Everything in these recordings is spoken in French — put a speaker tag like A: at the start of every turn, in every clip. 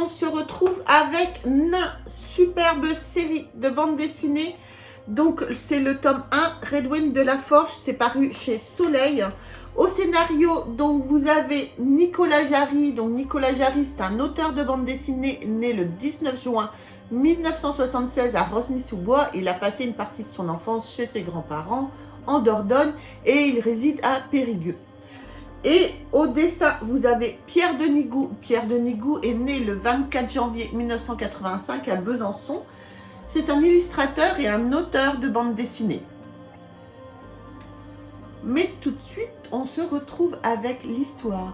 A: on se retrouve avec une superbe série de bandes dessinées. Donc c'est le tome 1, Redwin de la Forge, c'est paru chez Soleil. Au scénario, donc vous avez Nicolas Jarry. Donc Nicolas Jarry, c'est un auteur de bande dessinée né le 19 juin 1976 à Rosny-sous-Bois. Il a passé une partie de son enfance chez ses grands-parents en Dordogne et il réside à Périgueux. Et au dessin, vous avez Pierre Denigou. Pierre Denigou est né le 24 janvier 1985 à Besançon. C'est un illustrateur et un auteur de bande dessinée. Mais tout de suite, on se retrouve avec l'histoire.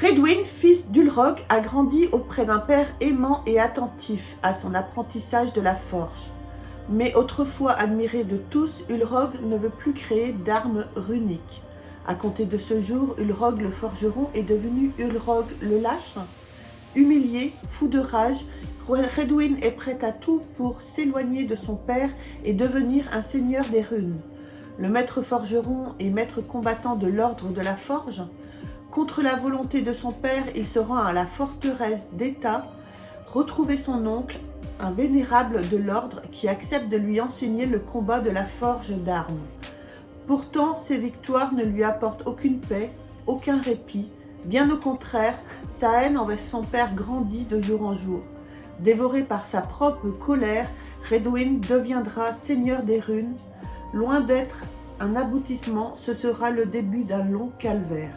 A: Redwin, fils d'Ulrog, a grandi auprès d'un père aimant et attentif à son apprentissage de la forge. Mais autrefois admiré de tous, Ulrog ne veut plus créer d'armes runiques. À compter de ce jour, Ulrog le forgeron est devenu Ulrog le lâche. Humilié, fou de rage, Redwin est prêt à tout pour s'éloigner de son père et devenir un seigneur des runes. Le maître forgeron et maître combattant de l'ordre de la forge. Contre la volonté de son père, il se rend à la forteresse d'État, retrouver son oncle, un vénérable de l'ordre qui accepte de lui enseigner le combat de la forge d'armes. Pourtant, ses victoires ne lui apportent aucune paix, aucun répit. Bien au contraire, sa haine envers son père grandit de jour en jour. Dévoré par sa propre colère, Redwin deviendra seigneur des runes. Loin d'être un aboutissement, ce sera le début d'un long calvaire.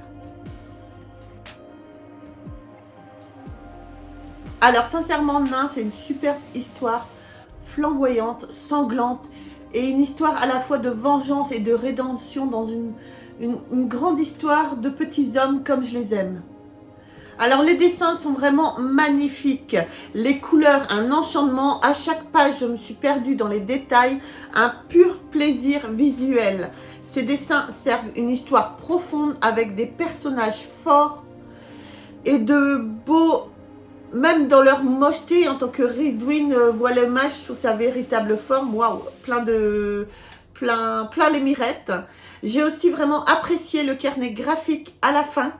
A: Alors sincèrement, Nain, c'est une superbe histoire, flamboyante, sanglante, et une histoire à la fois de vengeance et de rédemption dans une grande histoire de petits hommes comme je les aime. Alors les dessins sont vraiment magnifiques, les couleurs, un enchantement, à chaque page je me suis perdue dans les détails, un pur plaisir visuel. Ces dessins servent une histoire profonde avec des personnages forts et de beaux, même dans leur mocheté en tant que Redwin voit le mage sous sa véritable forme, waouh, plein les mirettes. J'ai aussi vraiment apprécié le carnet graphique à la fin.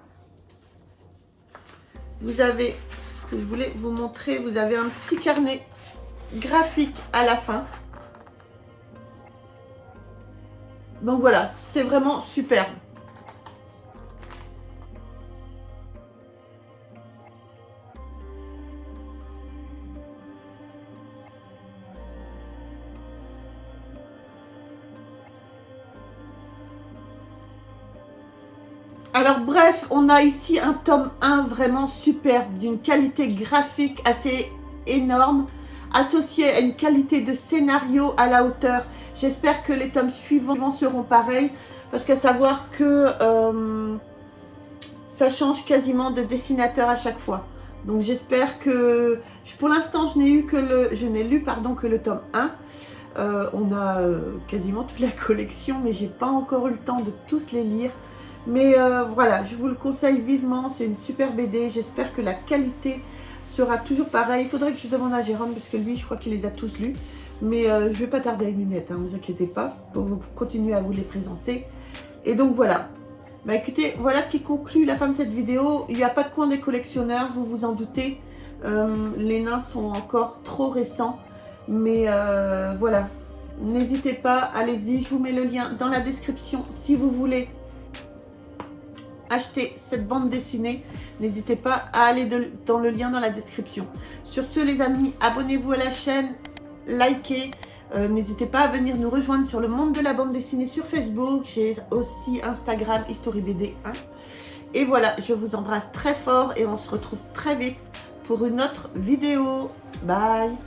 A: Vous avez, ce que je voulais vous montrer, vous avez un petit carnet graphique à la fin. Donc voilà, c'est vraiment superbe. Alors bref, on a ici un tome 1 vraiment superbe, d'une qualité graphique assez énorme, associée à une qualité de scénario à la hauteur. J'espère que les tomes suivants seront pareils, parce qu'à savoir que ça change quasiment de dessinateur à chaque fois. Donc j'espère que, pour l'instant je n'ai lu que le tome 1. On a quasiment toute la collection, mais j'ai pas encore eu le temps de tous les lire. Mais voilà, je vous le conseille vivement, c'est une super BD, j'espère que la qualité sera toujours pareille. Il faudrait que je demande à Jérôme, parce que lui, je crois qu'il les a tous lus. Mais je ne vais pas tarder à une lunette, ne vous inquiétez pas, pour continuer à vous les présenter. Et donc voilà. Bah écoutez, voilà ce qui conclut la fin de cette vidéo. Il n'y a pas de coin des collectionneurs, vous vous en doutez. Les nains sont encore trop récents. Mais voilà, n'hésitez pas, allez-y, je vous mets le lien dans la description si vous voulez acheter cette bande dessinée. N'hésitez pas à aller dans le lien dans la description. Sur ce les amis, abonnez-vous à la chaîne, likez, n'hésitez pas à venir nous rejoindre sur le monde de la bande dessinée sur Facebook. J'ai aussi Instagram HistoryBD1. Et voilà, je vous embrasse très fort et on se retrouve très vite pour une autre vidéo. Bye.